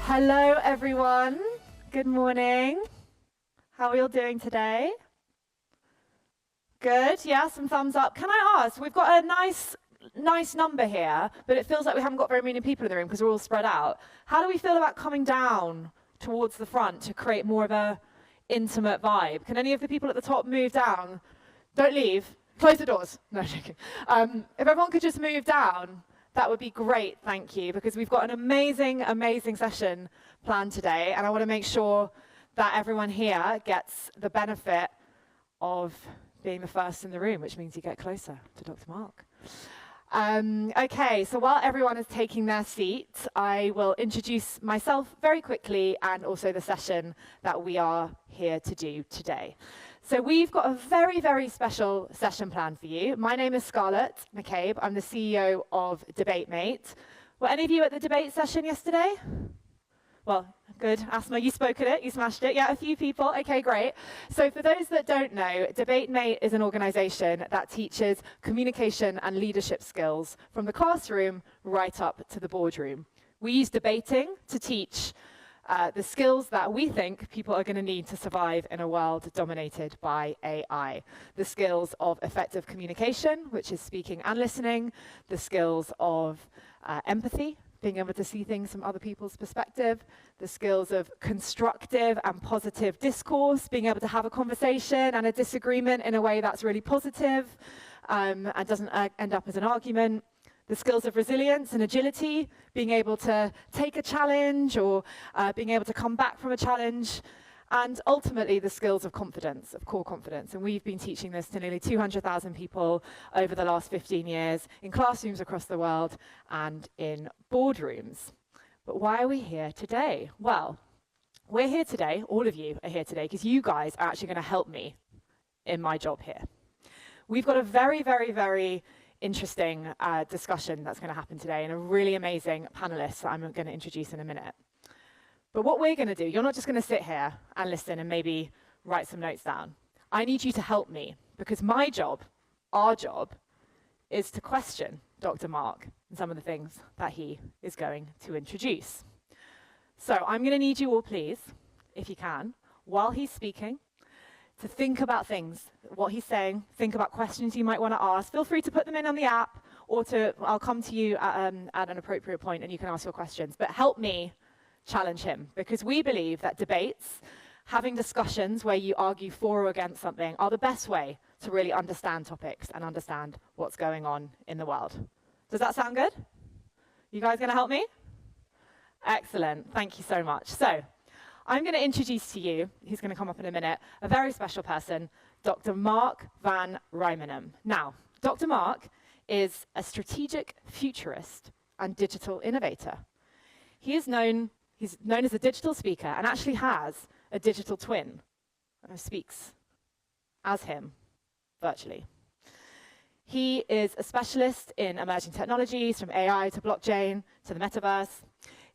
Hello, everyone. Good morning. How are you all doing today? Good, yeah, some thumbs up. Can I ask, we've got a nice number here, but it feels like we haven't got very many people in the room because we're all spread out. How do we feel about coming down towards the front to create more of a intimate vibe? Can any of the people at the top move down? Don't leave. Close the doors. No, joking. If everyone could just move down, that would be great, thank you, because we've got an amazing session planned today, and I want to make sure that everyone here gets the benefit of being the first in the room, which means you get closer to Dr. Mark. Okay, so while everyone is taking their seat, I will introduce myself very quickly and also the session that we are here to do today. So we've got a very special session planned for you. My name is Scarlett McCabe. I'm the CEO of DebateMate. Were any of you at the debate session yesterday? Well, good. Asma, you spoke at it. You smashed it. Yeah, a few people. Okay, great. So for those that don't know, DebateMate is an organization that teaches communication and leadership skills from the classroom right up to the boardroom. We use debating to teach the skills that we think people are going to need to survive in a world dominated by AI. The skills of effective communication, which is speaking and listening, the skills of empathy, being able to see things from other people's perspective, the skills of constructive and positive discourse, being able to have a conversation and a disagreement in a way that's really positive and doesn't end up as an argument, the skills of resilience and agility, being able to take a challenge or being able to come back from a challenge, and ultimately the skills of confidence, of core confidence. And we've been teaching this to nearly 200,000 people over the last 15 years in classrooms across the world and in boardrooms. But why are we here today? Well, we're here today, all of you are here today, because you guys are actually going to help me in my job here. We've got a very interesting discussion that's going to happen today and a really amazing panelist that I'm going to introduce in a minute. But what we're going to do, you're not just going to sit here and listen and maybe write some notes down. I need you to help me, because my job, our job, is to question Dr. Mark and some of the things that he is going to introduce. So I'm going to need you all, please, if you can, while he's speaking, to think about things, what he's saying, think about questions you might want to ask. Feel free to put them in on the app, or I'll come to you at an appropriate point and you can ask your questions. But help me challenge him, because we believe that debates, having discussions where you argue for or against something, are the best way to really understand topics and understand what's going on in the world. Does that sound good? You guys going to help me? Excellent. Thank you so much. So I'm going to introduce to you, he's going to come up in a minute, a very special person, Dr. Mark van Rijmenam. Now, Dr. Mark is a strategic futurist and digital innovator. He's known as a digital speaker and actually has a digital twin and speaks as him virtually. He is a specialist in emerging technologies, from AI to blockchain to the metaverse.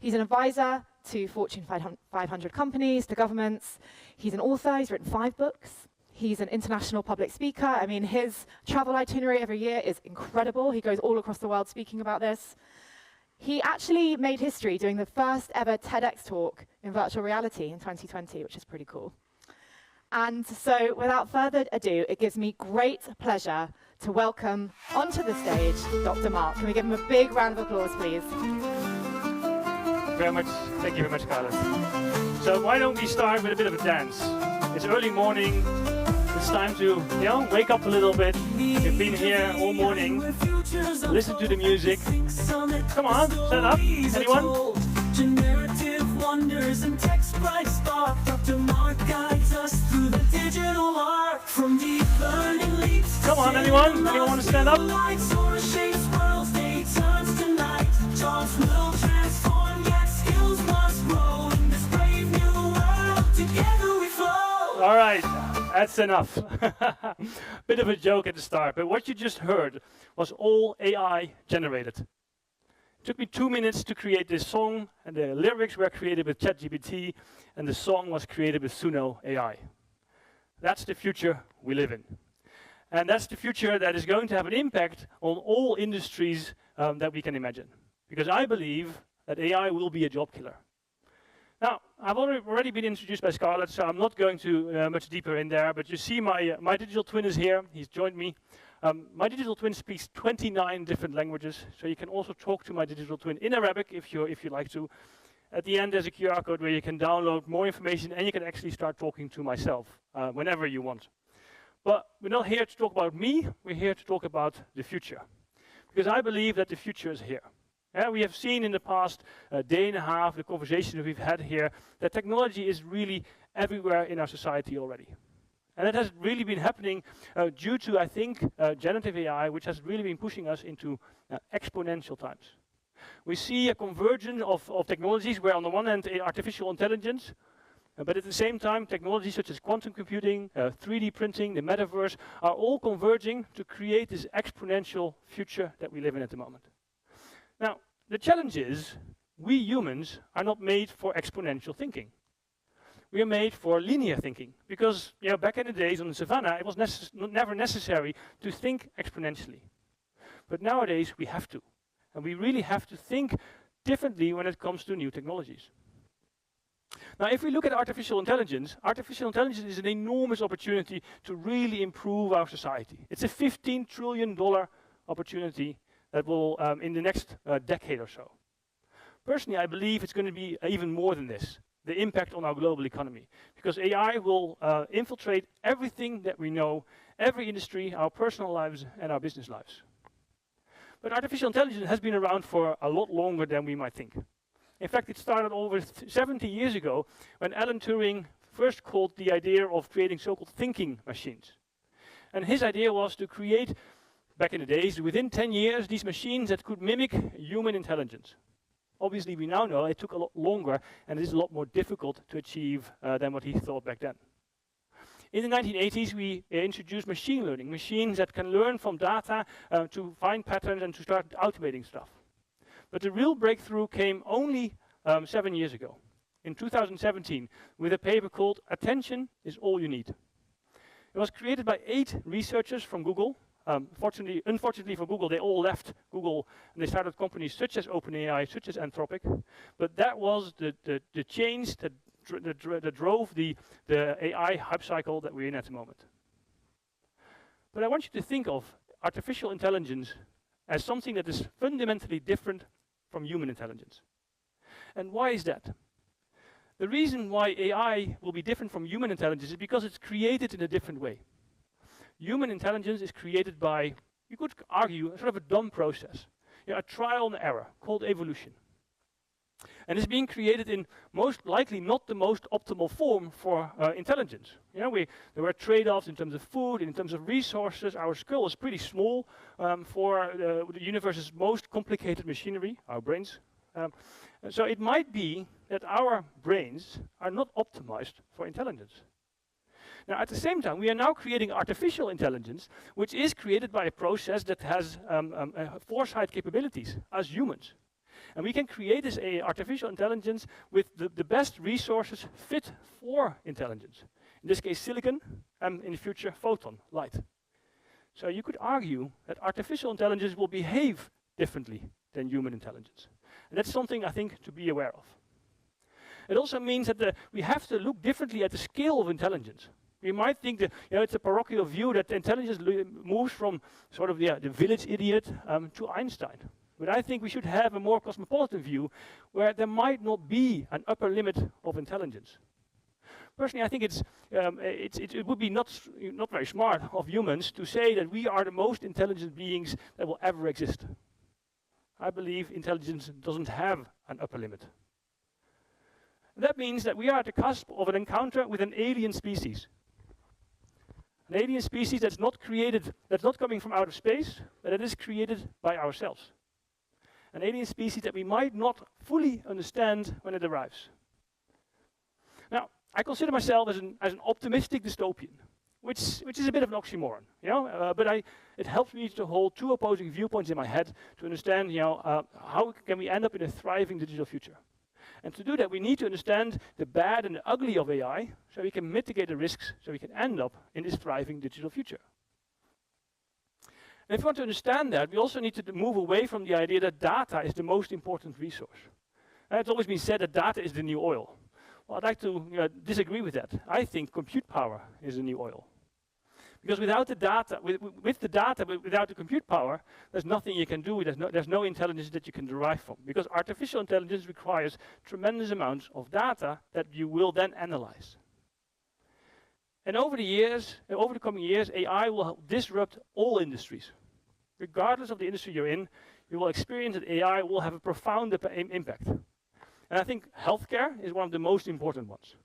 He's an advisor to Fortune 500 companies, to governments. He's an author, he's written 5 books. He's an international public speaker. I mean, his travel itinerary every year is incredible. He goes all across the world speaking about this. He actually made history doing the first ever TEDx talk in virtual reality in 2020, which is pretty cool. And so without further ado, it gives me great pleasure to welcome onto the stage Dr. Mark. Can we give him a big round of applause, please? Thank you very much, Carlos. So why don't we start with a bit of a dance? It's early morning. It's time to, wake up a little bit. We've been here all morning. Listen to the music. Come on, stand up. Anyone? Generative wonders and text bright spark. Dr. Mark guides us through the digital art. From deep learning leaps. Come on, anyone? Anyone want to stand up? Lights or shapes worlds, day turns to night. Jobs will transform, yet skills must grow. In this brave new world, together we flow. All right. That's enough. Bit of a joke at the start, but what you just heard was all AI generated. It took me 2 minutes to create this song, and the lyrics were created with ChatGPT, and the song was created with Suno AI. That's the future we live in. And that's the future that is going to have an impact on all industries that we can imagine. Because I believe that AI will be a job killer. Now, I've already been introduced by Scarlett, so I'm not going to much deeper in there, but you see my digital twin is here. He's joined me. My digital twin speaks 29 different languages, so you can also talk to my digital twin in Arabic if you like to. At the end, there's a QR code where you can download more information, and you can actually start talking to myself whenever you want. But we're not here to talk about me, we're here to talk about the future. Because I believe that the future is here. We have seen in the past day and a half, the conversation that we've had here, that technology is really everywhere in our society already. And that has really been happening due to, I think, generative AI, which has really been pushing us into exponential times. We see a convergence of technologies where on the one hand, artificial intelligence, but at the same time, technologies such as quantum computing, 3D printing, the metaverse, are all converging to create this exponential future that we live in at the moment. Now, the challenge is, we humans are not made for exponential thinking. We are made for linear thinking, because back in the days on the savannah, it was never necessary to think exponentially. But nowadays, we have to. And we really have to think differently when it comes to new technologies. Now, if we look at artificial intelligence is an enormous opportunity to really improve our society. It's a $15 trillion opportunity that will, in the next decade or so. Personally, I believe it's going to be even more than this, the impact on our global economy. Because AI will infiltrate everything that we know, every industry, our personal lives, and our business lives. But artificial intelligence has been around for a lot longer than we might think. In fact, it started over 70 years ago when Alan Turing first called the idea of creating so-called thinking machines. And his idea was to create, back in the days, within 10 years, these machines that could mimic human intelligence. Obviously, we now know it took a lot longer and it is a lot more difficult to achieve than what he thought back then. In the 1980s, we introduced machine learning, machines that can learn from data to find patterns and to start automating stuff. But the real breakthrough came only 7 years ago, in 2017, with a paper called Attention is All You Need. It was created by 8 researchers from Google. Unfortunately for Google, they all left Google and they started companies such as OpenAI, such as Anthropic. But that was the change that drove the AI hype cycle that we're in at the moment. But I want you to think of artificial intelligence as something that is fundamentally different from human intelligence. And why is that? The reason why AI will be different from human intelligence is because it's created in a different way. Human intelligence is created by, you could argue, sort of a dumb process, a trial and error called evolution. And it's being created in most likely not the most optimal form for intelligence. There were trade-offs in terms of food, in terms of resources. Our skull is pretty small for the universe's most complicated machinery, our brains. So it might be that our brains are not optimized for intelligence. Now, at the same time, we are now creating artificial intelligence, which is created by a process that has foresight capabilities as humans. And we can create this artificial intelligence with the best resources fit for intelligence. In this case, silicon, and in the future, photon, light. So you could argue that artificial intelligence will behave differently than human intelligence. And that's something I think to be aware of. It also means that we have to look differently at the scale of intelligence. We might think that it's a parochial view that intelligence moves from sort of the village idiot to Einstein. But I think we should have a more cosmopolitan view where there might not be an upper limit of intelligence. Personally, I think it would be not very smart of humans to say that we are the most intelligent beings that will ever exist. I believe intelligence doesn't have an upper limit. That means that we are at the cusp of an encounter with an alien species. An alien species that's not coming from outer space, but it is created by ourselves. An alien species that we might not fully understand when it arrives. Now, I consider myself as an optimistic dystopian, which is a bit of an oxymoron, but it helps me to hold 2 opposing viewpoints in my head to understand, how can we end up in a thriving digital future. And to do that, we need to understand the bad and the ugly of AI, so we can mitigate the risks, so we can end up in this thriving digital future. And if we want to understand that, we also need to move away from the idea that data is the most important resource. And it's always been said that data is the new oil. Well, I'd like to disagree with that. I think compute power is the new oil. Because without the data, with the data, but without the compute power, there's nothing you can do. There's no intelligence that you can derive from. Because artificial intelligence requires tremendous amounts of data that you will then analyze. And over the coming years, AI will disrupt all industries. Regardless of the industry you're in, you will experience that AI will have a profound impact. And I think healthcare is one of the most important ones,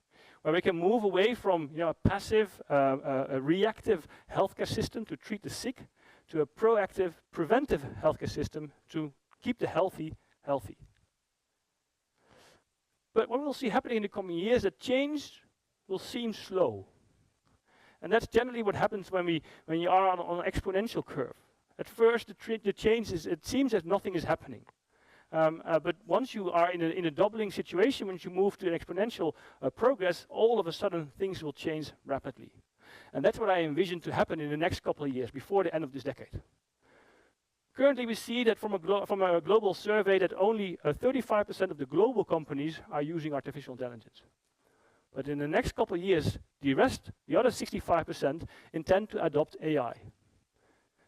where we can move away from a passive, a reactive healthcare system to treat the sick, to a proactive, preventive healthcare system to keep the healthy healthy. But what we'll see happening in the coming years, that change will seem slow. And that's generally what happens when you are on an exponential curve. At first, the change it seems that nothing is happening. But once you are in a doubling situation, once you move to an exponential progress, all of a sudden things will change rapidly. And that's what I envision to happen in the next couple of years, before the end of this decade. Currently, we see that from a global survey that only 35% of the global companies are using artificial intelligence. But in the next couple of years, the other 65%, intend to adopt AI.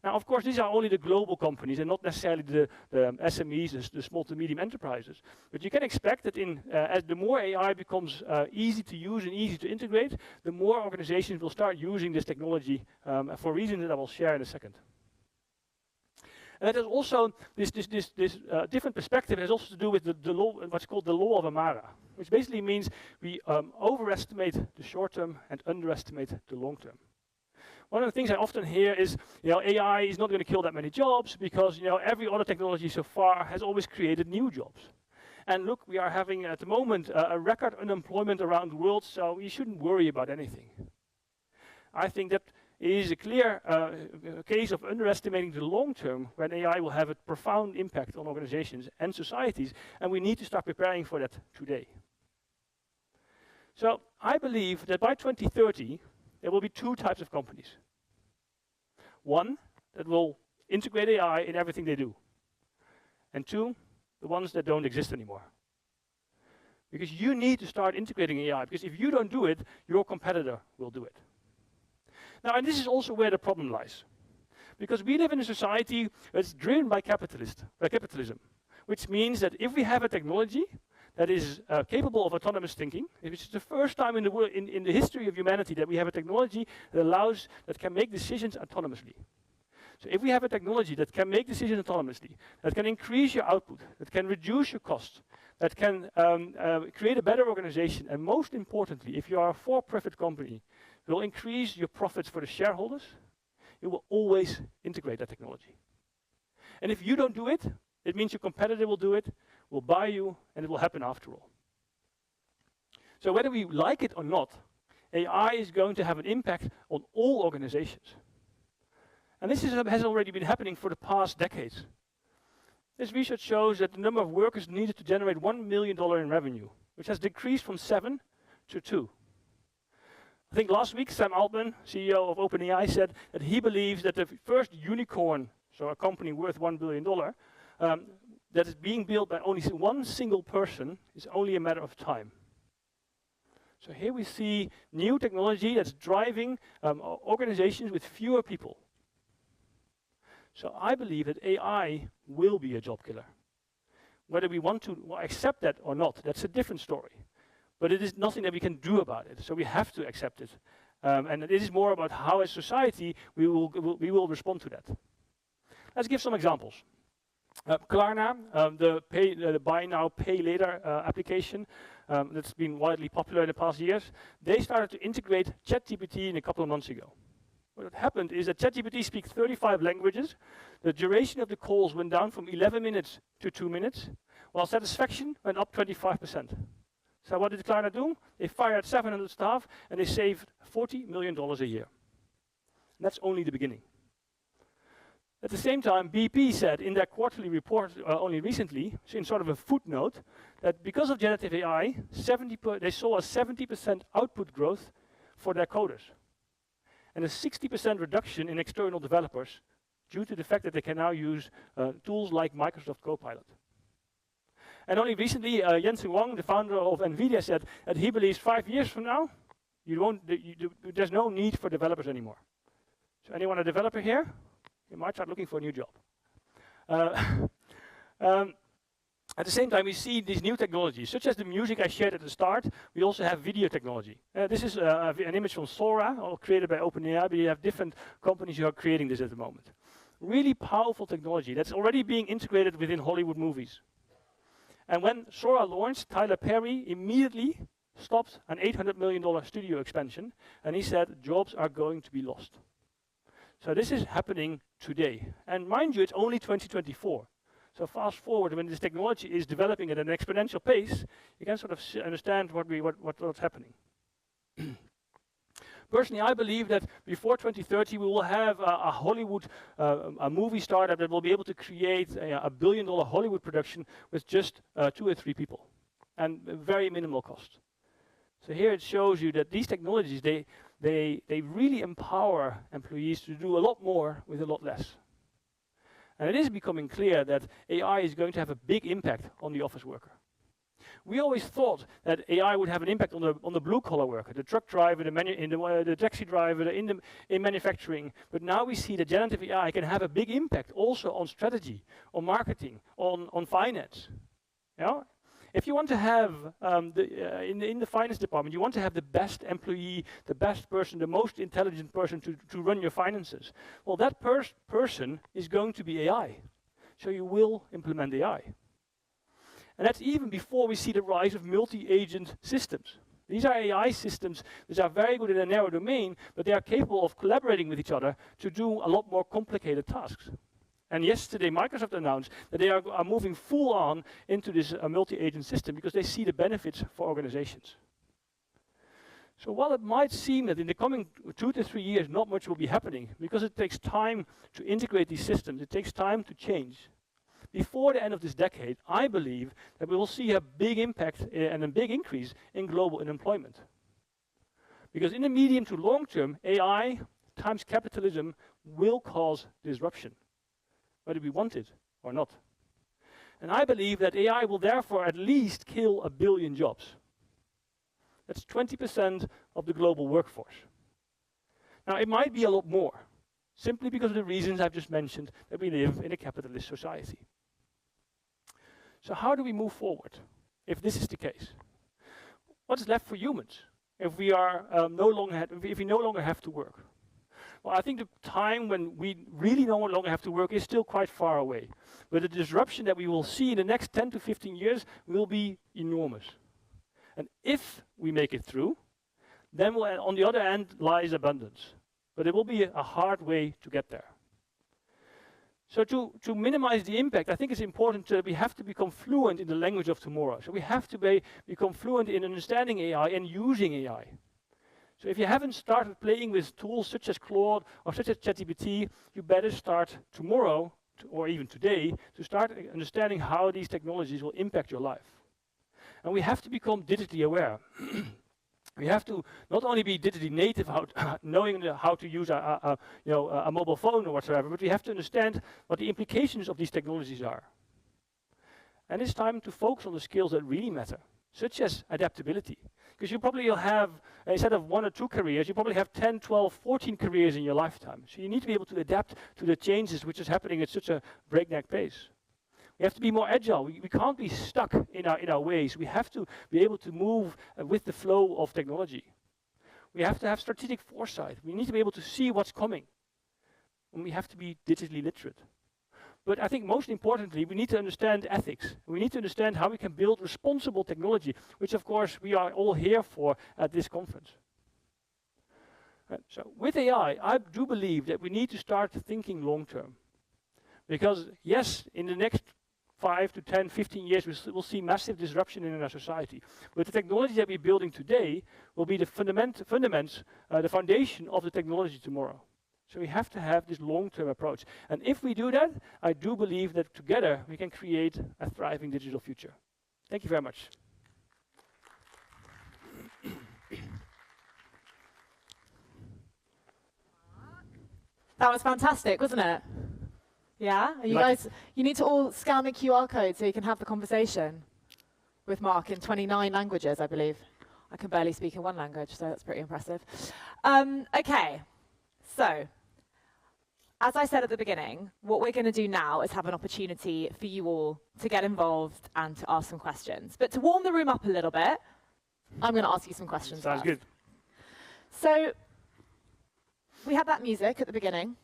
Now, of course, these are only the global companies and not necessarily the SMEs, the small to medium enterprises. But you can expect that as the more AI becomes easy to use and easy to integrate, the more organizations will start using this technology for reasons that I will share in a second. And there's also this different perspective has also to do with the law, what's called the law of Amara, which basically means we overestimate the short term and underestimate the long term. One of the things I often hear is, AI is not going to kill that many jobs because, every other technology so far has always created new jobs. And look, we are having at the moment a record unemployment around the world, so we shouldn't worry about anything. I think that is a clear case of underestimating the long term, when AI will have a profound impact on organizations and societies, and we need to start preparing for that today. So I believe that by 2030, there will be two types of companies. One that will integrate AI in everything they do. And two, the ones that don't exist anymore. Because you need to start integrating AI, because if you don't do it, your competitor will do it. Now, and this is also where the problem lies. Because we live in a society that's driven by capitalism, which means that if we have a technology that is capable of autonomous thinking, which is the first time in the world, in the history of humanity, that we have a technology that can make decisions autonomously. So if we have a technology that can make decisions autonomously, that can increase your output, that can reduce your cost, that can create a better organization, and most importantly, if you are a for-profit company, will increase your profits for the shareholders, you will always integrate that technology. And if you don't do it, it means your competitor will do it, will buy you, and it will happen after all. So whether we like it or not, AI is going to have an impact on all organizations. And this has already been happening for the past decades. This research shows that the number of workers needed to generate $1 million in revenue, which has decreased from 7 to 2. I think last week, Sam Altman, CEO of OpenAI, said that he believes that the first unicorn, so a company worth $1 billion, that is being built by only one single person, is only a matter of time. So here we see new technology that's driving organizations with fewer people. So I believe that AI will be a job killer. Whether we want to accept that or not, that's a different story. But it is nothing that we can do about it, so we have to accept it. And it is more about how, as society, we will respond to that. Let's give some examples. Klarna, the buy now, pay later application that's been widely popular in the past years, they started to integrate ChatGPT a couple of months ago. What happened is that ChatGPT speaks 35 languages. The duration of the calls went down from 11 minutes to 2 minutes, while satisfaction went up 25%. So what did Klarna do? They fired 700 staff, and they saved $40 million a year. And that's only the beginning. At the same time, BP said in their quarterly report only recently, in sort of a footnote, that because of generative AI, they saw a 70% output growth for their coders, and a 60% reduction in external developers due to the fact that they can now use tools like Microsoft Copilot. And only recently, Jensen Huang, the founder of NVIDIA, said that he believes 5 years from now, there's no need for developers anymore. So anyone a developer here? You might start looking for a new job. At the same time, we see these new technologies, such as the music I shared at the start. We also have video technology. This is an image from Sora, all created by OpenAI, but you have different companies who are creating this at the moment. Really powerful technology that's already being integrated within Hollywood movies. And when Sora launched, Tyler Perry immediately stopped an $800 million studio expansion, and he said jobs are going to be lost. So this is happening today. And mind you, it's only 2024. So fast forward, when this technology is developing at an exponential pace, you can sort of understand what's happening. Personally, I believe that before 2030, we will have a Hollywood, a movie startup that will be able to create a $1 billion Hollywood production with just 2 or 3 people, and very minimal cost. So here it shows you that these technologies, they really empower employees to do a lot more with a lot less. And it is becoming clear that AI is going to have a big impact on the office worker. We always thought that AI would have an impact on the blue-collar worker, the truck driver, the taxi driver, in manufacturing. But now we see that generative AI can have a big impact also on strategy, on marketing, on finance. Yeah? If you want to have, in the finance department, you want to have the best employee, the best person, the most intelligent person to run your finances. Well, that person is going to be AI. So you will implement AI. And that's even before we see the rise of multi-agent systems. These are AI systems which are very good in a narrow domain, but they are capable of collaborating with each other to do a lot more complicated tasks. And yesterday, Microsoft announced that they are moving full on into this multi-agent system because they see the benefits for organizations. So while it might seem that in the coming 2 to 3 years, not much will be happening, because it takes time to integrate these systems, it takes time to change. Before the end of this decade, I believe that we will see a big impact and a big increase in global unemployment. Because in the medium to long term, AI times capitalism will cause disruption, whether we want it or not. And I believe that AI will therefore at least kill 1 billion jobs. That's 20% of the global workforce. Now, it might be a lot more, simply because of the reasons I've just mentioned, that we live in a capitalist society. So how do we move forward if this is the case? What's left for humans if we are if we no longer have to work? Well, I think the time when we really no longer have to work is still quite far away. But the disruption that we will see in the next 10 to 15 years will be enormous. And if we make it through, then on the other end lies abundance. But it will be a hard way to get there. So to minimize the impact, I think it's important that we have to become fluent in the language of tomorrow. So we have to become fluent in understanding AI and using AI. So if you haven't started playing with tools such as Claude or such as ChatGPT, you better start tomorrow, or even today, to start understanding how these technologies will impact your life. And we have to become digitally aware. We have to not only be digitally native, knowing how to use a mobile phone or whatsoever, but we have to understand what the implications of these technologies are. And it's time to focus on the skills that really matter, such as adaptability. Because you probably will have, instead of 1 or 2 careers, you probably have 10, 12, 14 careers in your lifetime. So you need to be able to adapt to the changes which is happening at such a breakneck pace. We have to be more agile. We can't be stuck in our ways. We have to be able to move with the flow of technology. We have to have strategic foresight. We need to be able to see what's coming. And we have to be digitally literate. But I think most importantly, we need to understand ethics. We need to understand how we can build responsible technology, which of course we are all here for at this conference. So with AI, I do believe that we need to start thinking long term. Because yes, in the next 5 to 10, 15 years, we'll see massive disruption in our society. But the technology that we're building today will be the the foundation of the technology tomorrow. So we have to have this long-term approach. And if we do that, I do believe that together we can create a thriving digital future. Thank you very much. That was fantastic, wasn't it? Yeah? You guys, you need to all scan the QR code so you can have the conversation. with Mark in 29 languages, I believe. I can barely speak in one language, so that's pretty impressive. Okay, so as I said at the beginning, what we're going to do now is have an opportunity for you all to get involved and to ask some questions. But to warm the room up a little bit, I'm going to ask you some questions. Sounds good. So we had that music at the beginning.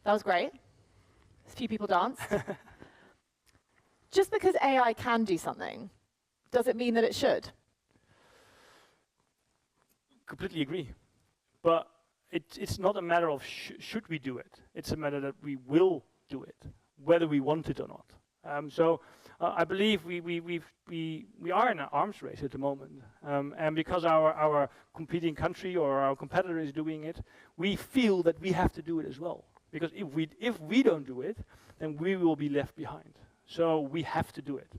That was great. A few people danced. Just because AI can do something, does it mean that it should? Completely agree. But it's not a matter of should we do it. It's a matter that we will do it, whether we want it or not. So I believe we are in an arms race at the moment. And because our competing country or our competitor is doing it, we feel that we have to do it as well. Because if we don't do it, then we will be left behind. So we have to do it.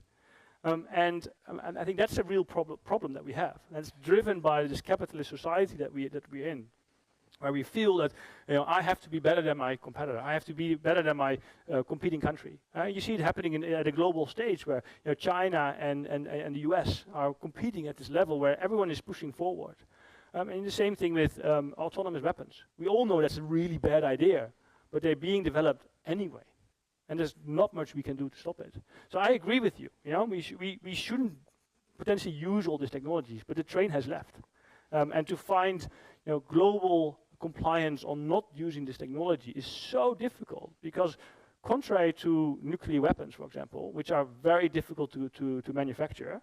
And I think that's a real problem that we have. That's driven by this capitalist society that we're in, where we feel that I have to be better than my competitor. I have to be better than my competing country. You see it happening at a global stage where China and the US are competing at this level where everyone is pushing forward. And the same thing with autonomous weapons. We all know that's a really bad idea, but they're being developed anyway. And there's not much we can do to stop it. So I agree with you. We shouldn't potentially use all these technologies, but the train has left. And to find global compliance on not using this technology is so difficult because, contrary to nuclear weapons, for example, which are very difficult to manufacture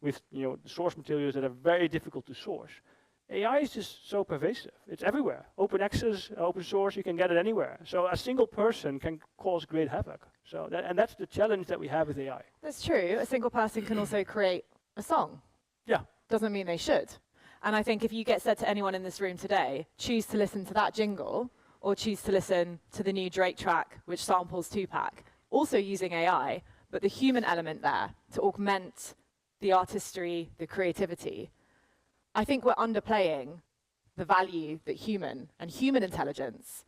with source materials that are very difficult to source, AI is just so pervasive. It's everywhere. Open access, open source, you can get it anywhere. So a single person can cause great havoc. So that's the challenge that we have with AI. That's true. A single person can also create a song. Yeah. Doesn't mean they should. And I think if you get said to anyone in this room today, choose to listen to that jingle or choose to listen to the new Drake track, which samples Tupac, also using AI, but the human element there to augment the artistry, the creativity, I think we're underplaying the value that human intelligence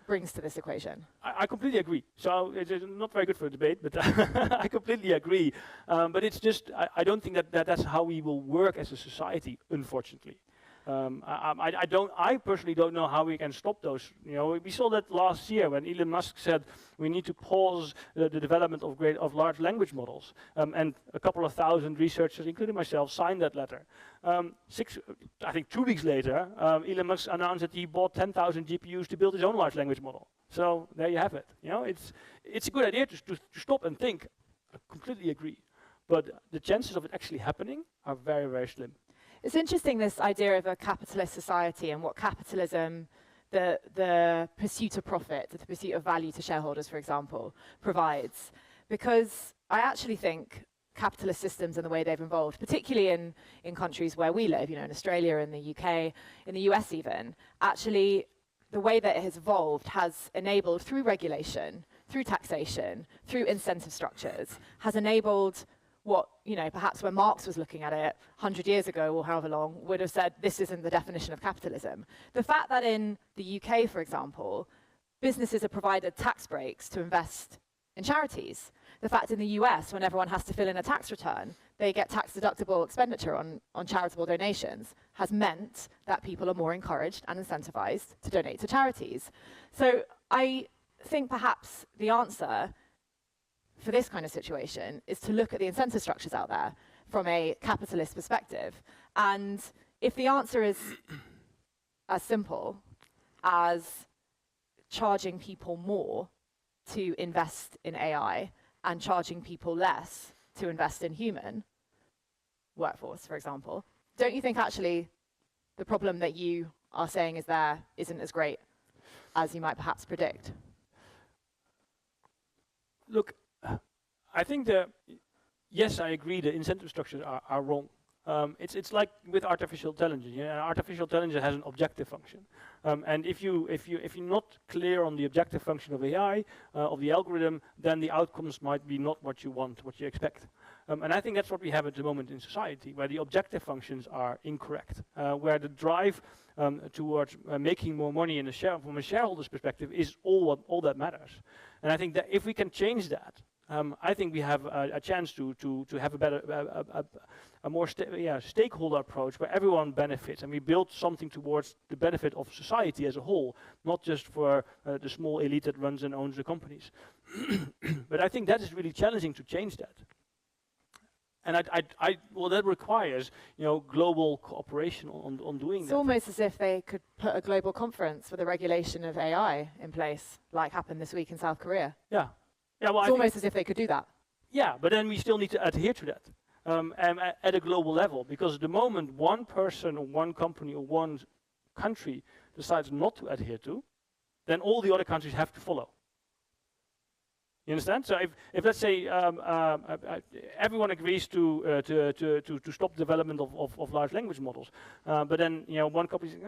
brings to this equation. I completely agree. So it's not very good for a debate, but I completely agree. But it's just, I don't think that's how we will work as a society, unfortunately. I personally don't know how we can stop those. We saw that last year when Elon Musk said we need to pause the development of large language models, and a couple of thousand researchers, including myself, signed that letter. I think 2 weeks later, Elon Musk announced that he bought 10,000 GPUs to build his own large language model. So there you have it. It's a good idea to stop and think. I completely agree, but the chances of it actually happening are very, very slim. It's interesting, this idea of a capitalist society and what capitalism, the pursuit of profit, the pursuit of value to shareholders, for example, provides. Because I actually think capitalist systems and the way they've evolved, particularly in countries where we live, in Australia, in the UK, in the US even, actually the way that it has evolved has enabled, through regulation, through taxation, through incentive structures, has enabled what, perhaps when Marx was looking at it 100 years ago or however long, would have said, this isn't the definition of capitalism. The fact that in the UK, for example, businesses are provided tax breaks to invest in charities. The fact in the US, when everyone has to fill in a tax return, they get tax-deductible expenditure on charitable donations, has meant that people are more encouraged and incentivized to donate to charities. So I think perhaps the answer for this kind of situation is to look at the incentive structures out there from a capitalist perspective. And if the answer is as simple as charging people more to invest in AI and charging people less to invest in human workforce, for example, don't you think actually the problem that you are saying is there isn't as great as you might perhaps predict? Look, I think yes, I agree the incentive structures are wrong. It's like with artificial intelligence. Artificial intelligence has an objective function, and if you're not clear on the objective function of AI, of the algorithm, then the outcomes might be not what you want, what you expect. And I think that's what we have at the moment in society, where the objective functions are incorrect, where the drive towards making more money from a shareholder's perspective is all that matters. And I think that if we can change that, I think we have a chance to have a better, a more stakeholder approach where everyone benefits, and we build something towards the benefit of society as a whole, not just for the small elite that runs and owns the companies. But I think that is really challenging to change that. And well, that requires, global cooperation on doing that. It's almost as if they could put a global conference for the regulation of AI in place, like happened this week in South Korea. Yeah. Yeah, well, it's almost as if they could do that. Yeah, but then we still need to adhere to that at a global level, because the moment one person or one company or one country decides not to adhere to, then all the other countries have to follow. You understand? So if let's say everyone agrees to stop development of large language models, but then one company says,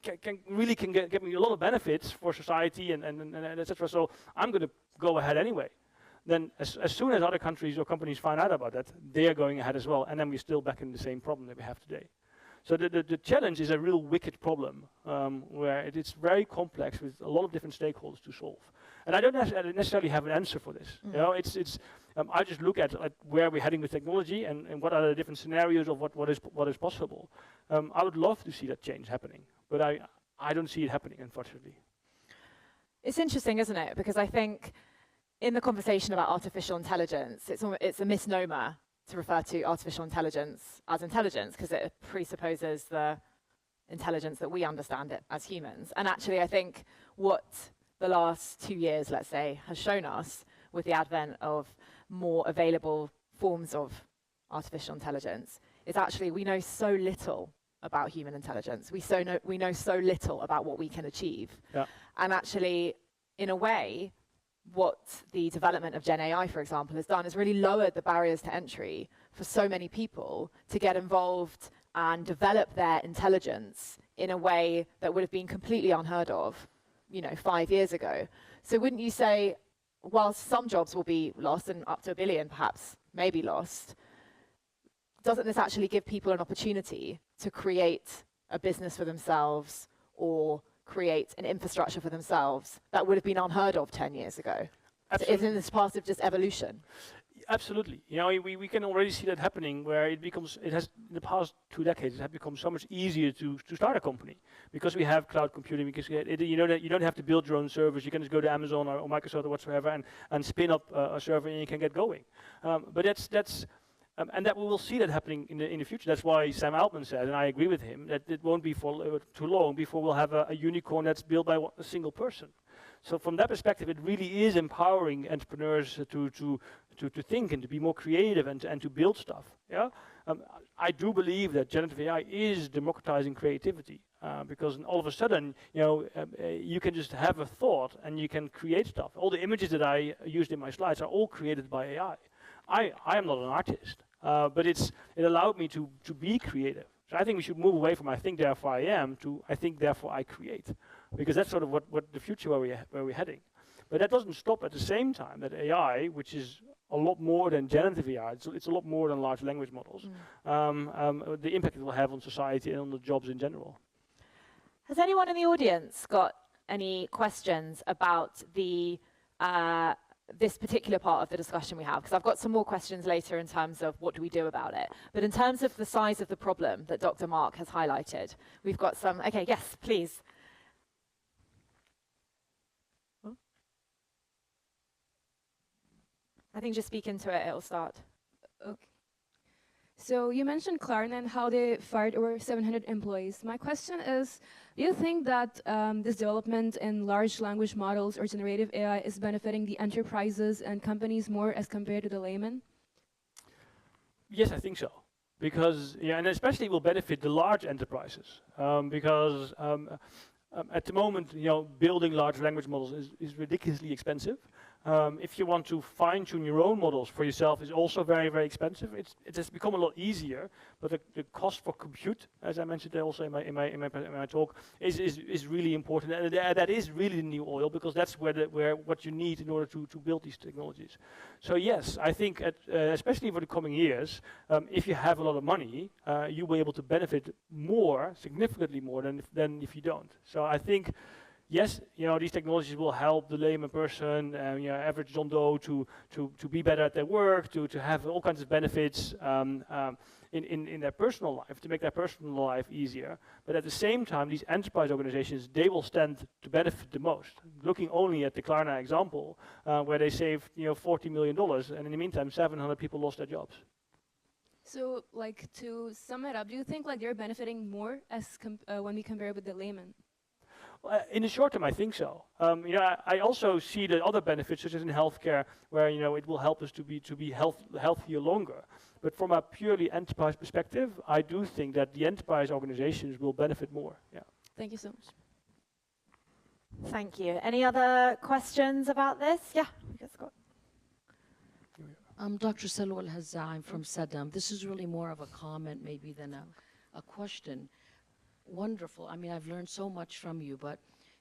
can get me a lot of benefits for society and etc. So I'm going to go ahead anyway. Then as soon as other countries or companies find out about that, they are going ahead as well, and then we're still back in the same problem that we have today. So the challenge is a real wicked problem where it's very complex with a lot of different stakeholders to solve. And I don't necessarily have an answer for this. I just look at where we're heading with technology and what are the different scenarios of what is possible. I would love to see that change happening, but I don't see it happening, unfortunately. It's interesting, isn't it? Because I think in the conversation about artificial intelligence, it's a misnomer to refer to artificial intelligence as intelligence, because it presupposes the intelligence that we understand it as humans. And actually, I think what the last 2 years, let's say, has shown us with the advent of more available forms of artificial intelligence is actually we know so little about human intelligence. We know so little about what we can achieve. Yeah. And actually, in a way, what the development of Gen AI, for example, has done is really lowered the barriers to entry for so many people to get involved and develop their intelligence in a way that would have been completely unheard of, 5 years ago. So wouldn't you say, while some jobs will be lost and up to 1 billion perhaps may be lost, doesn't this actually give people an opportunity to create a business for themselves or create an infrastructure for themselves that would have been unheard of 10 years ago? So isn't this part of just evolution? Absolutely. We can already see that happening where it has in the past 2 decades, it has become so much easier to start a company because we have cloud computing, because you don't have to build your own servers. You can just go to Amazon or Microsoft or whatsoever and spin up a server and you can get going. But and that we will see that happening in the future. That's why Sam Altman said, and I agree with him, that it won't be for too long before we'll have a unicorn that's built by a single person. So from that perspective, it really is empowering entrepreneurs to think and to be more creative and to build stuff. Yeah, I do believe that generative AI is democratizing creativity because all of a sudden, you can just have a thought and you can create stuff. All the images that I used in my slides are all created by AI. I am not an artist, but it allowed me to be creative. So I think we should move away from I think, therefore I am, to I think, therefore I create. Because that's sort of what the future where we're heading. But that doesn't stop at the same time that AI, which is a lot more than generative AI, it's a lot more than large language models, the impact it will have on society and on the jobs in general. Has anyone in the audience got any questions about this particular part of the discussion we have? Because I've got some more questions later in terms of what do we do about it. But in terms of the size of the problem that Dr. Mark has highlighted, we've got some. Okay, yes, please. I think just speak into it, it'll start. Okay. So you mentioned Klarna and how they fired over 700 employees. My question is, do you think that this development in large language models or generative AI is benefiting the enterprises and companies more as compared to the layman? Yes, I think so. Because, and especially it will benefit the large enterprises. Because at the moment, building large language models is ridiculously expensive. If you want to fine-tune your own models for yourself, is also very, very expensive. It has become a lot easier, but the cost for compute, as I mentioned also in my talk, is really important. And that is really the new oil, because that's where what you need in order to build these technologies. So yes, I think especially for the coming years, if you have a lot of money, you'll be able to benefit more, significantly more than if you don't. So I think yes, these technologies will help the layman person, average John Doe to be better at their work, to have all kinds of benefits in their personal life, to make their personal life easier. But at the same time, these enterprise organizations, they will stand to benefit the most. Looking only at the Klarna example, where they saved $40 million, and in the meantime, 700 people lost their jobs. So, like, to sum it up, do you think like they're benefiting more as when we compare with the layman? In the short term, I think so. I also see the other benefits, such as in healthcare, where it will help us to be healthier longer. But from a purely enterprise perspective, I do think that the enterprise organizations will benefit more. Yeah. Thank you so much. Thank you. Any other questions about this? Yeah, Scott. Dr. Selwal Hazza, I'm from SEDAM. This is really more of a comment maybe than a question. Wonderful. I mean, I've learned so much from you,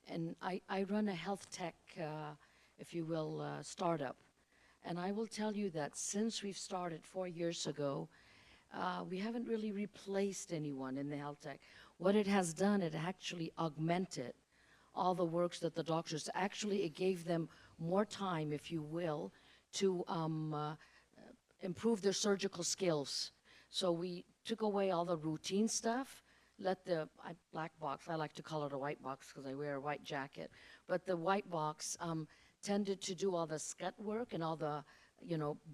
and I run a health tech, if you will, startup. And I will tell you that since we've started 4 years ago, we haven't really replaced anyone in the health tech. What it has done, it actually augmented all the works that the doctors, actually it gave them more time, if you will, to improve their surgical skills. So we took away all the routine stuff, let the black box, I like to call it a white box because I wear a white jacket, but the white box tended to do all the scut work and all the,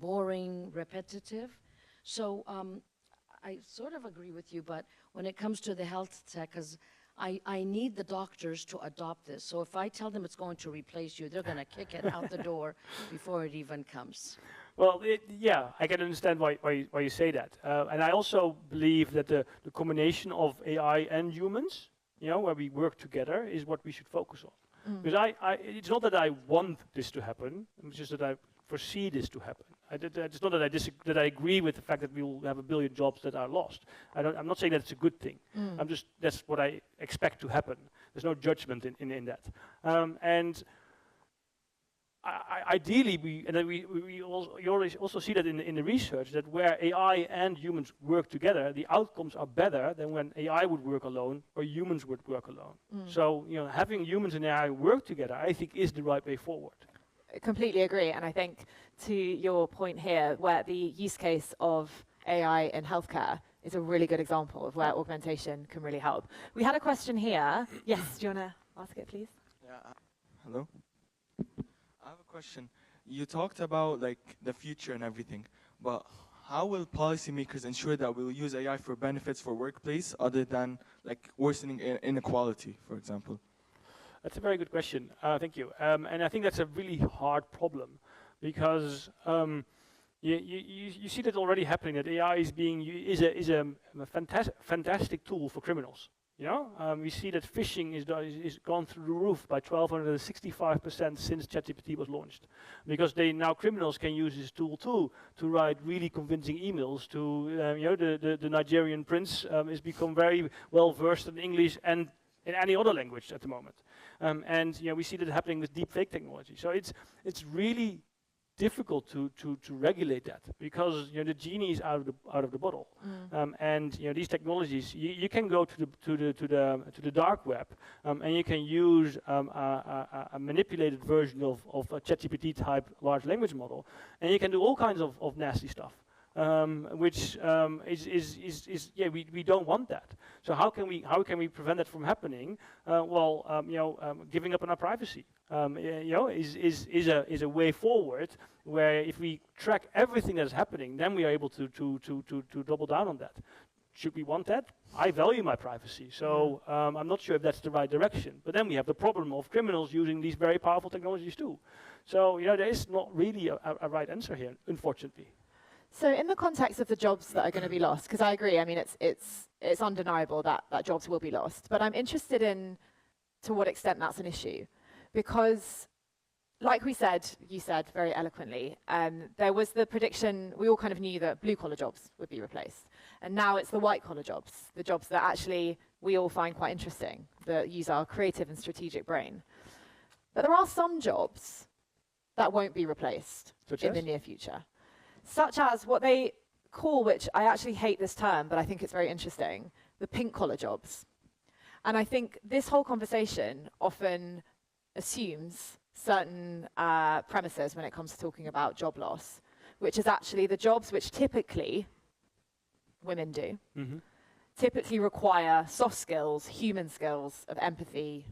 boring, repetitive. So I sort of agree with you, but when it comes to the health tech, because I need the doctors to adopt this. So if I tell them it's going to replace you, they're going to kick it out the door before it even comes. Well, yeah, I can understand why you say that. And I also believe that the combination of AI and humans, where we work together, is what we should focus on. Because it's not that I want this to happen, it's just that I foresee this to happen. It's not that I agree with the fact that we will have 1 billion jobs that are lost. I'm not saying that it's a good thing. That's what I expect to happen. There's no judgment in that. And ideally, we also see that in the research, that where AI and humans work together, the outcomes are better than when AI would work alone or humans would work alone. So, having humans and AI work together, I think, is the right way forward. I completely agree, and I think to your point here, where the use case of AI in healthcare is a really good example of where augmentation can really help. We had a question here. Yes, do you want to ask it, please? Yeah. Hello? I have a question. You talked about the future and everything, but how will policymakers ensure that we'll use AI for benefits for workplace other than worsening inequality, for example? That's a very good question. Thank you. And I think that's a really hard problem because you see that already happening. That AI is a fantastic tool for criminals. We see that phishing is gone through the roof by 1,265% since ChatGPT was launched, because now criminals can use this tool too to write really convincing emails to the Nigerian prince has become very well versed in English and in any other language at the moment. And we see that happening with deepfake technology. So it's really difficult to regulate that because the genie is out of the bottle. And these technologies, you can go to the dark web and you can use a manipulated version of a ChatGPT type large language model, and you can do all kinds of nasty stuff. Which we don't want that. So how can we prevent that from happening? Giving up on our privacy is a way forward. Where if we track everything that is happening, then we are able to double down on that. Should we want that? I value my privacy, so I'm not sure if that's the right direction. But then we have the problem of criminals using these very powerful technologies too. So there is not really a right answer here, unfortunately. So in the context of the jobs that are going to be lost, because I agree, I mean, it's undeniable that jobs will be lost, but I'm interested in to what extent that's an issue. Because, like you said very eloquently, there was the prediction, we all kind of knew that blue-collar jobs would be replaced. And now it's the white-collar jobs, the jobs that actually we all find quite interesting, that use our creative and strategic brain. But there are some jobs that won't be replaced in the near future. Such as what they call, which I actually hate this term, but I think it's very interesting, the pink-collar jobs. And I think this whole conversation often assumes certain premises when it comes to talking about job loss, which is actually the jobs which typically women do, typically require soft skills, human skills of empathy,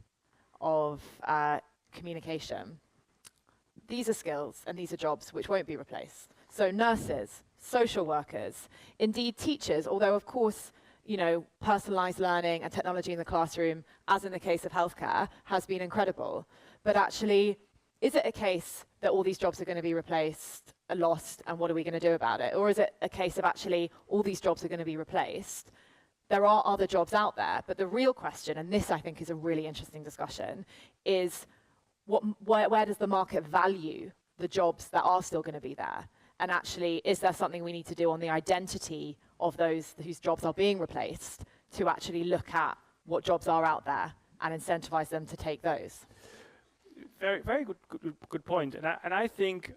of communication. These are skills and these are jobs which won't be replaced. So nurses, social workers, indeed teachers, although of course, you know, personalized learning and technology in the classroom, as in the case of healthcare, has been incredible. But actually, is it a case that all these jobs are going to be replaced, lost, and what are we going to do about it? Or is it a case of actually all these jobs are going to be replaced? There are other jobs out there, but the real question, and this I think is a really interesting discussion, is where does the market value the jobs that are still going to be there? And actually, is there something we need to do on the identity of those whose jobs are being replaced to actually look at what jobs are out there and incentivize them to take those? Very good point. And I think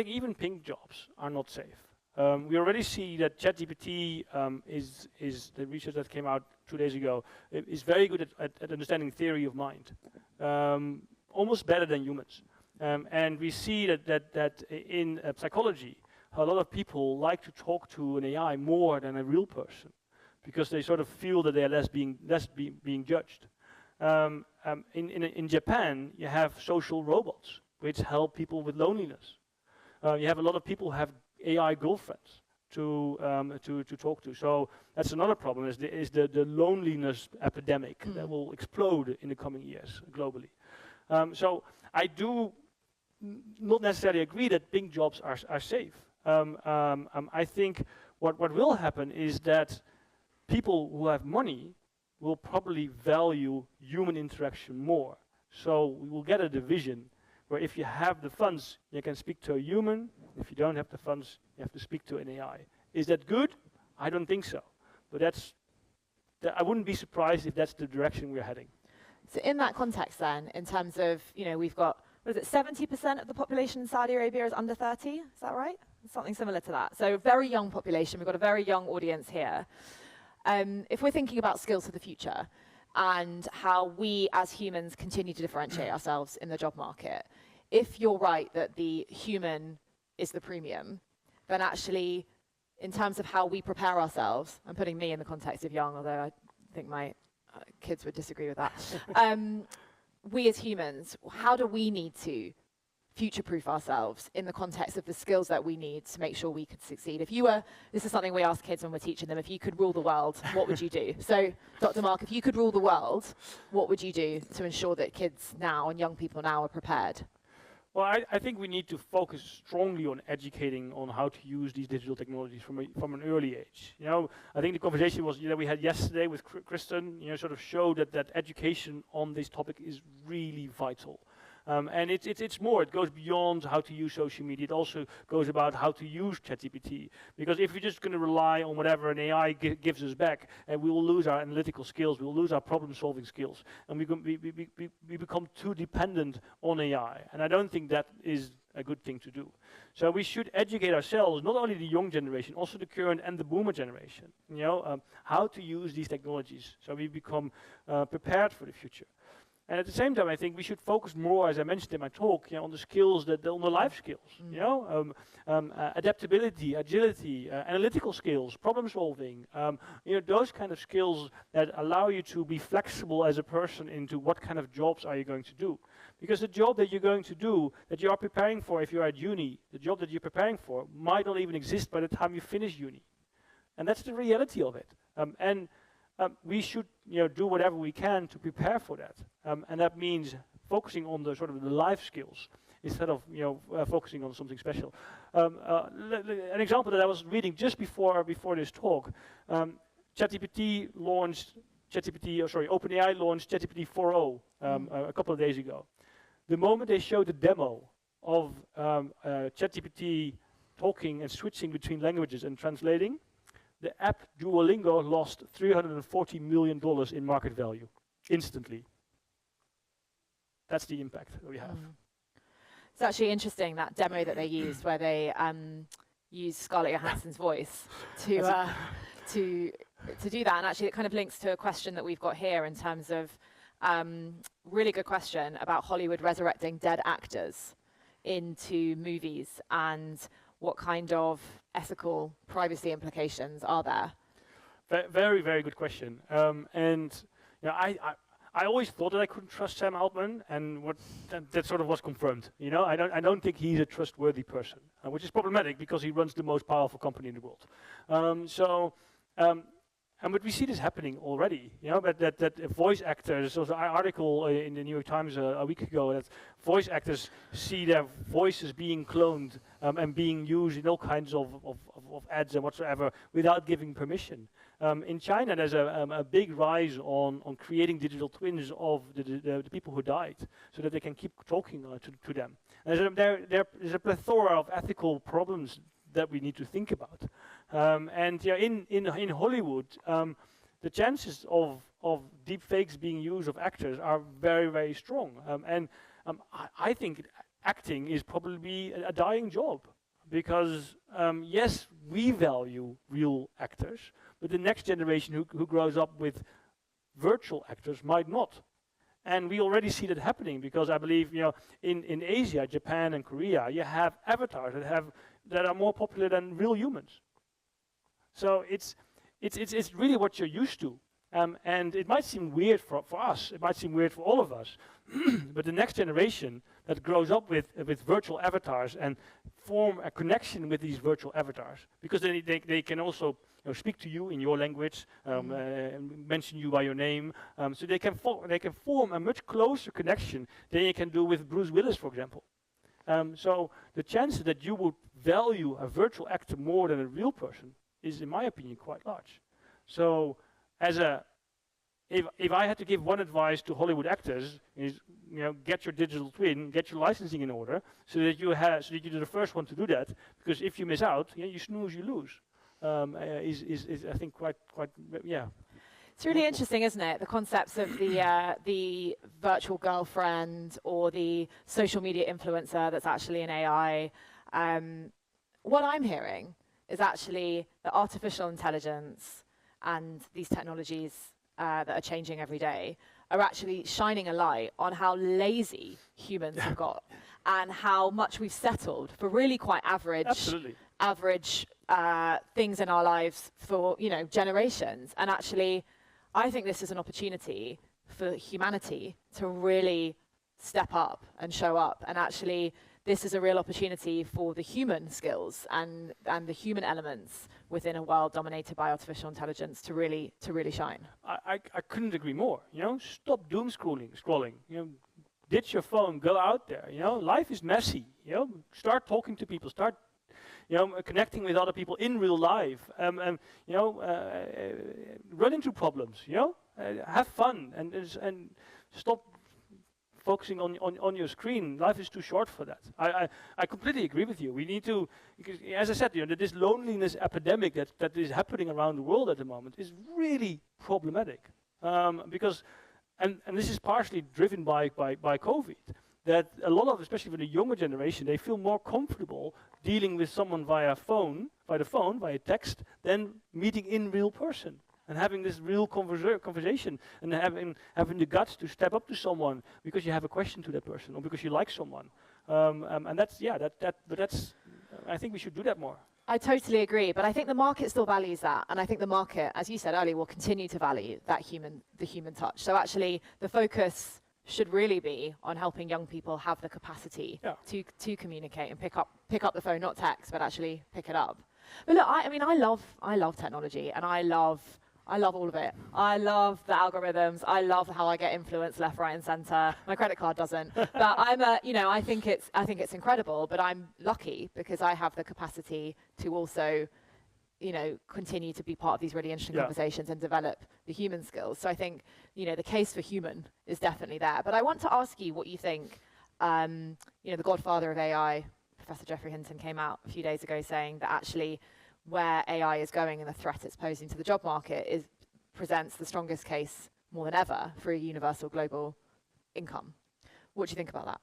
even pink jobs are not safe. We already see that ChatGPT is the research that came out 2 days ago, is very good at understanding theory of mind, almost better than humans. And we see that in psychology, a lot of people like to talk to an AI more than a real person, because they sort of feel that they are less being judged. In Japan, you have social robots which help people with loneliness. You have a lot of people who have AI girlfriends to talk to. So that's another problem, is the loneliness epidemic that will explode in the coming years globally. So I do not necessarily agree that pink jobs are safe. I think what will happen is that people who have money will probably value human interaction more. So we will get a division where if you have the funds, you can speak to a human. If you don't have the funds, you have to speak to an AI. Is that good? I don't think so. But I wouldn't be surprised if that's the direction we're heading. So in that context then, in terms of, you know, we've got, what is it, 70% of the population in Saudi Arabia is under 30? Is that right? Something similar to that. So very young population. We've got a very young audience here. If we're thinking about skills for the future and how we as humans continue to differentiate ourselves in the job market, if you're right that the human is the premium, then actually in terms of how we prepare ourselves, I'm putting me in the context of young, although I think my kids would disagree with that. We as humans, how do we need to future-proof ourselves in the context of the skills that we need to make sure we could succeed? If you were, this is something we ask kids when we're teaching them, if you could rule the world, what would you do? So, Dr. Mark, if you could rule the world, what would you do to ensure that kids now and young people now are prepared? Well, I think we need to focus strongly on educating on how to use these digital technologies from an early age. You know, I think the conversation was, we had yesterday with Kristen, sort of showed that education on this topic is really vital. And it's more, it goes beyond how to use social media. It also goes about how to use ChatGPT. Because if we're just going to rely on whatever an AI gives us back, we will lose our analytical skills, we will lose our problem-solving skills, and we become too dependent on AI. And I don't think that is a good thing to do. So we should educate ourselves, not only the young generation, also the current and the boomer generation, how to use these technologies so we become prepared for the future. And at the same time, I think we should focus more, as I mentioned in my talk, on the skills, on the life skills. Adaptability, agility, analytical skills, problem solving. Those kind of skills that allow you to be flexible as a person into what kind of jobs are you going to do. Because the job that you're going to do, that you are preparing for if you're at uni, the job that you're preparing for might not even exist by the time you finish uni. And that's the reality of it. We should do whatever we can to prepare for that. And that means focusing on the sort of the life skills instead of focusing on something special. An example that I was reading just before this talk, OpenAI launched ChatGPT 4.0 a couple of days ago. The moment they showed the demo of ChatGPT talking and switching between languages and translating, the app Duolingo lost $340 million in market value instantly. That's the impact that we have. It's actually interesting, that demo that they used, where they used Scarlett Johansson's voice to to do that. And actually, it kind of links to a question that we've got here in terms of really good question about Hollywood resurrecting dead actors into movies and what kind of ethical privacy implications are there? Very, very good question. And you know, I always thought that I couldn't trust Sam Altman, and that sort of was confirmed. You know, I don't think he's a trustworthy person, which is problematic because he runs the most powerful company in the world. But we see this happening already. You know, that voice actors. There was an article in the New York Times a week ago that voice actors see their voices being cloned and being used in all kinds of ads and whatsoever without giving permission. In China, there's a big rise on creating digital twins of the people who died, so that they can keep talking to them. And there's a plethora of ethical problems that we need to think about. And yeah, in Hollywood, the chances of deep fakes being used of actors are very, very strong. I think acting is probably a dying job because yes, we value real actors, but the next generation who grows up with virtual actors might not. And we already see that happening because I believe, you know, in Asia, Japan and Korea, you have avatars that are more popular than real humans. So it's really what you're used to. And it might seem weird for us, it might seem weird for all of us, but the next generation that grows up with virtual avatars and form a connection with these virtual avatars, because they can also, you know, speak to you in your language, mention you by your name, so they can form a much closer connection than you can do with Bruce Willis, for example. So the chances that you would value a virtual actor more than a real person is, in my opinion, quite large. So if I had to give one advice to Hollywood actors, is, you know, get your digital twin, get your licensing in order, so that you're the first one to do that. Because if you miss out, you know, you snooze, you lose. Is I think quite yeah. It's really interesting, isn't it? The concepts of the virtual girlfriend or the social media influencer that's actually an AI. What I'm hearing is actually that artificial intelligence and these technologies that are changing every day are actually shining a light on how lazy humans have got and how much we've settled for really quite average things in our lives for, you know, generations. And actually, I think this is an opportunity for humanity to really step up and show up. And actually, this is a real opportunity for the human skills and the human elements within a world dominated by artificial intelligence to really shine. I couldn't agree more. You know, stop doom scrolling. You know, ditch your phone, go out there. You know, life is messy. You know, start talking to people. Start, you know, connecting with other people in real life. You know, run into problems. You know, have fun and stop focusing on your screen. Life is too short for that. I completely agree with you. We need to, because as I said, you know, this loneliness epidemic that is happening around the world at the moment is really problematic. Because, and this is partially driven by COVID, that a lot of, especially for the younger generation, they feel more comfortable dealing with someone via text, than meeting in real person. And having this real conversation, and having the guts to step up to someone because you have a question to that person or because you like someone, and that's but that's I think we should do that more. I totally agree, but I think the market still values that, and I think the market, as you said earlier, will continue to value that the human touch. So actually, the focus should really be on helping young people have the capacity to communicate and pick up the phone, not text, but actually pick it up. But look, I mean, I love technology, and I love all of it. I love the algorithms. I love how I get influenced left, right, and center. My credit card doesn't, but I think it's incredible. But I'm lucky because I have the capacity to also, you know, continue to be part of these really interesting conversations and develop the human skills. So I think, you know, the case for human is definitely there. But I want to ask you what you think. You know, the godfather of AI, Professor Geoffrey Hinton, came out a few days ago saying that actually, where AI is going and the threat it's posing to the job market presents the strongest case more than ever for a universal global income. What do you think about that?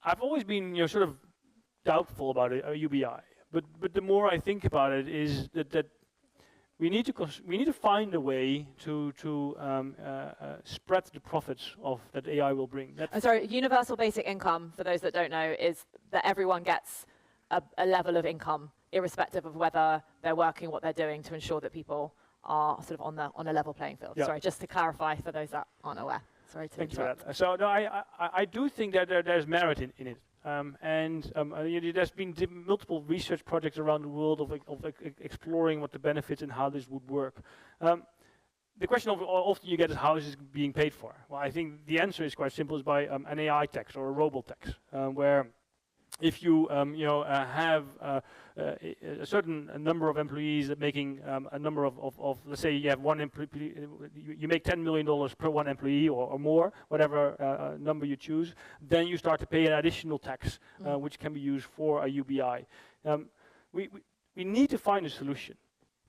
I've always been, you know, sort of doubtful about UBI, but the more I think about it, is that we need to find a way to spread the profits of that AI will bring. I'm sorry, universal basic income, for those that don't know, is that everyone gets a level of income, irrespective of whether they're working, what they're doing, to ensure that people are sort of on a level playing field. Yeah. Sorry, just to clarify for those that aren't aware. Sorry to Thank you for interrupt. that. So no, I do think that there's merit in it. There's been multiple research projects around the world of exploring what the benefits and how this would work. The question often you get is how is this being paid for? Well, I think the answer is quite simple: is by an AI tax or a robo tax, where if you have a certain number of employees making a number of let's say you have one employee, you make $10 million per one employee or more, whatever number you choose, then you start to pay an additional tax, which can be used for a UBI. We need to find a solution.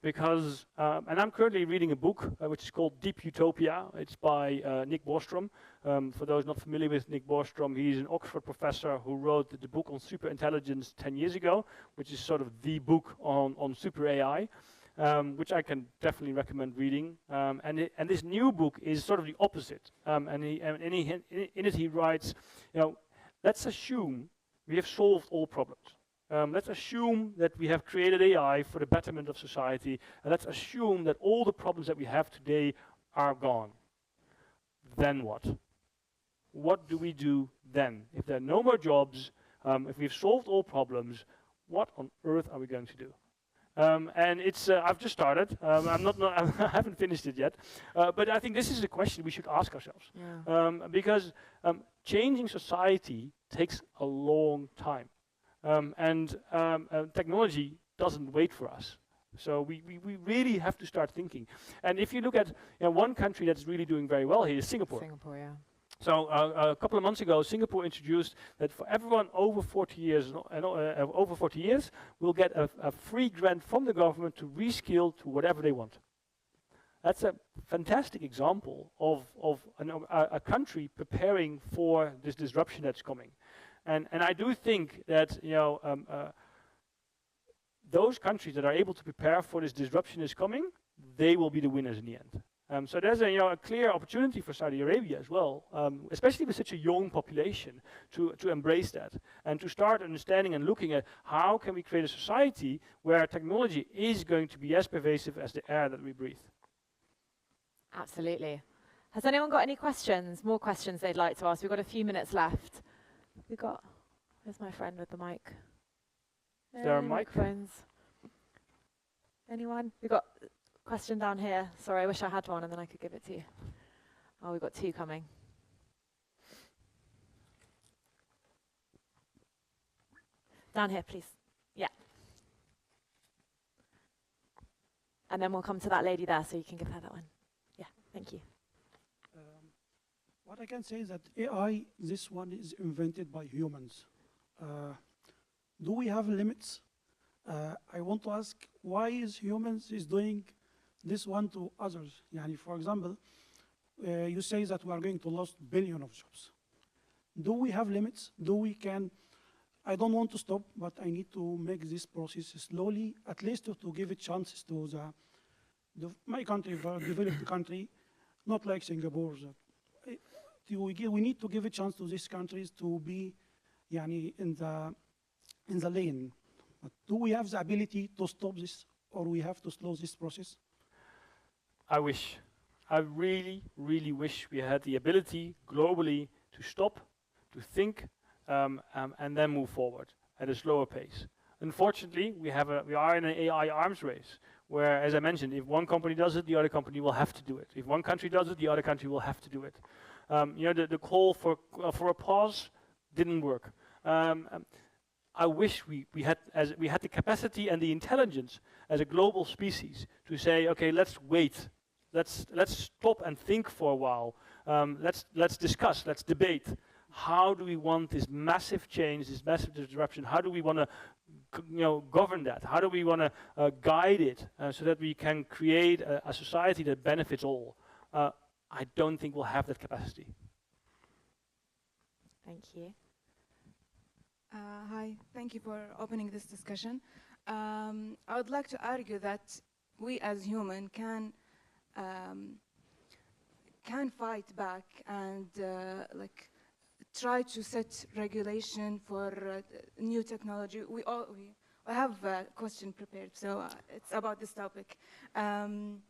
Because, and I'm currently reading a book which is called Deep Utopia. It's by Nick Bostrom. For those not familiar with Nick Bostrom, he's an Oxford professor who wrote the book on superintelligence 10 years ago, which is sort of the book on super AI, which I can definitely recommend reading. And this new book is sort of the opposite. In it he writes, let's assume we have solved all problems. Let's assume that we have created AI for the betterment of society, and let's assume that all the problems that we have today are gone. Then what? What do we do then? If there are no more jobs, if we've solved all problems, what on earth are we going to do? And it's, I've just started. I haven't finished it yet. But I think this is a question we should ask ourselves. Yeah. Because changing society takes a long time. Technology doesn't wait for us. So we really have to start thinking. And if you look at one country that's really doing very well here is Singapore. Singapore, yeah. So a couple of months ago, Singapore introduced that for everyone over 40 years, will get a free grant from the government to reskill to whatever they want. That's a fantastic example of a country preparing for this disruption that's coming. And I do think that those countries that are able to prepare for this disruption is coming, they will be the winners in the end. So there's a clear opportunity for Saudi Arabia as well, especially with such a young population, to embrace that and to start understanding and looking at how can we create a society where technology is going to be as pervasive as the air that we breathe. Absolutely. Has anyone got any questions? More questions they'd like to ask? We've got a few minutes left. Where's my friend with the mic? There are microphones. Anyone? We've got a question down here. Sorry, I wish I had one and then I could give it to you. Oh, we've got two coming. Down here, please. Yeah. And then we'll come to that lady there so you can give her that one. Yeah, thank you. What I can say is that AI, this one is invented by humans. Do we have limits? I want to ask, why is humans is doing this one to others? For example, you say that we are going to lose billions of jobs. Do we have limits? I don't want to stop, but I need to make this process slowly, at least to give it chances to my country, the developed country, not like Singapore. We need to give a chance to these countries to be in the lane. But do we have the ability to stop this, or we have to slow this process? I really, really wish we had the ability globally to stop, to think, and then move forward at a slower pace. Unfortunately, we are in an AI arms race, where, as I mentioned, if one company does it, the other company will have to do it. If one country does it, the other country will have to do it. The call for a pause didn't work. I wish we had the capacity and the intelligence as a global species to say, okay, let's wait, let's stop and think for a while. Let's discuss, let's debate. How do we want this massive change, this massive disruption? How do we want to govern that? How do we want to guide it so that we can create a society that benefits all? I don't think we'll have that capacity. Thank you. Hi, thank you for opening this discussion. I would like to argue that we as human can fight back and like try to set regulation for new technology. I have a question prepared, so it's about this topic. I'm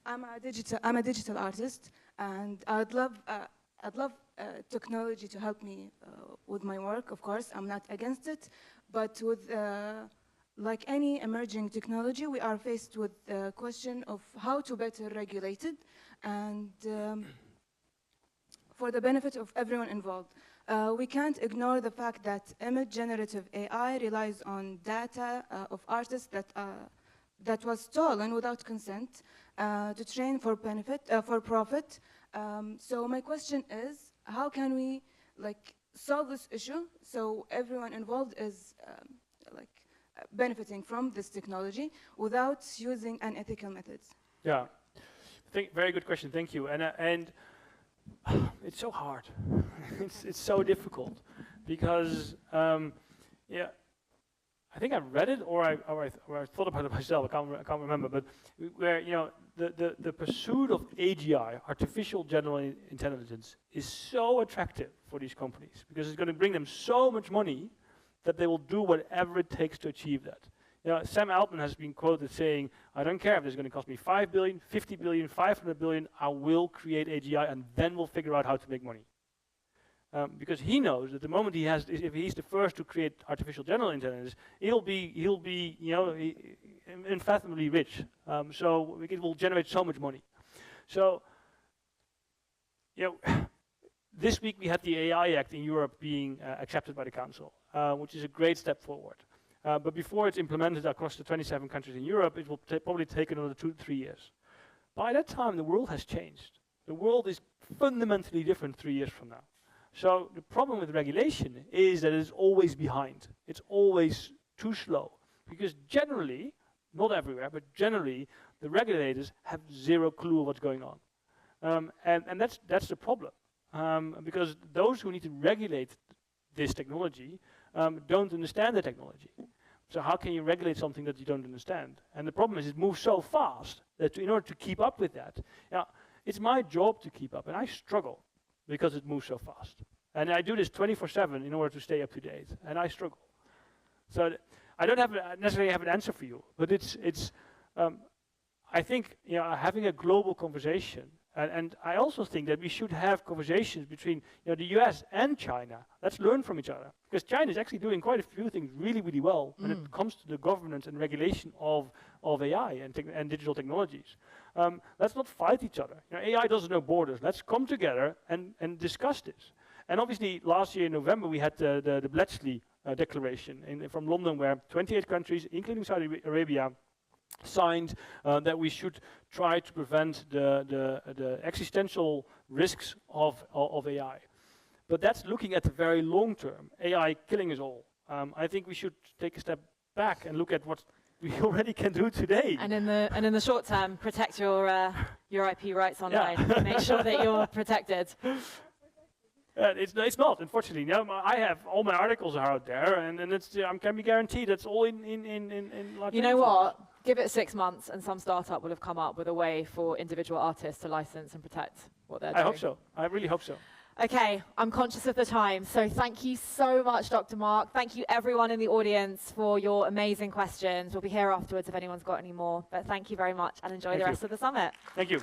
a digital artist, and I'd love technology to help me with my work. Of course, I'm not against it, but with like any emerging technology, we are faced with the question of how to better regulate it, and for the benefit of everyone involved. We can't ignore the fact that image generative AI relies on data of artists that was stolen without consent to train for profit. So my question is, how can we like solve this issue so everyone involved is benefiting from this technology without using unethical methods? Yeah, very good question. Thank you. And it's so hard. it's so difficult because yeah, I think I read it or I thought about it myself. I can't remember. But where the pursuit of AGI, artificial general intelligence, is so attractive for these companies because it's going to bring them so much money that they will do whatever it takes to achieve that. Sam Altman has been quoted saying, "I don't care if it's going to cost me 5 billion, 50 billion, 500 billion, I will create AGI and then we'll figure out how to make money." Because he knows that the moment if he's the first to create artificial general intelligence, he'll be unfathomably rich. So it will generate so much money. So, this week we had the AI Act in Europe being accepted by the Council, which is a great step forward. But before it's implemented across the 27 countries in Europe, it will probably take another 2 to 3 years. By that time, the world has changed. The world is fundamentally different 3 years from now. So the problem with regulation is that it's always behind. It's always too slow. Because generally, not everywhere, but generally, the regulators have zero clue what's going on. And that's the problem. Because those who need to regulate this technology don't understand the technology. So how can you regulate something that you don't understand? And the problem is it moves so fast that in order to keep up with that, it's my job to keep up, and I struggle because it moves so fast. And I do this 24/7 in order to stay up to date, and I struggle. So I don't necessarily have an answer for you, but I think having a global conversation. And I also think that we should have conversations between the US and China. Let's learn from each other. Because China is actually doing quite a few things really, really well when it comes to the governance and regulation of AI and digital technologies. Let's not fight each other. AI doesn't know borders. Let's come together and discuss this. And obviously, last year in November, we had the Bletchley Declaration from London, where 28 countries, including Saudi Arabia, signed that we should try to prevent the existential risks of AI. But that's looking at the very long term, AI killing us all. I think we should take a step back and look at what we already can do today. And in the short term, protect your IP rights online. Make sure that you're protected. It's not, unfortunately. I have all my articles are out there, and it's can be guaranteed that's all in large. You know what? Give it 6 months, and some startup will have come up with a way for individual artists to license and protect what they're doing. I hope so. I really hope so. Okay, I'm conscious of the time, so thank you so much, Dr. Mark. Thank you, everyone in the audience, for your amazing questions. We'll be here afterwards if anyone's got any more, but thank you very much, and enjoy the rest of the summit. Thank you.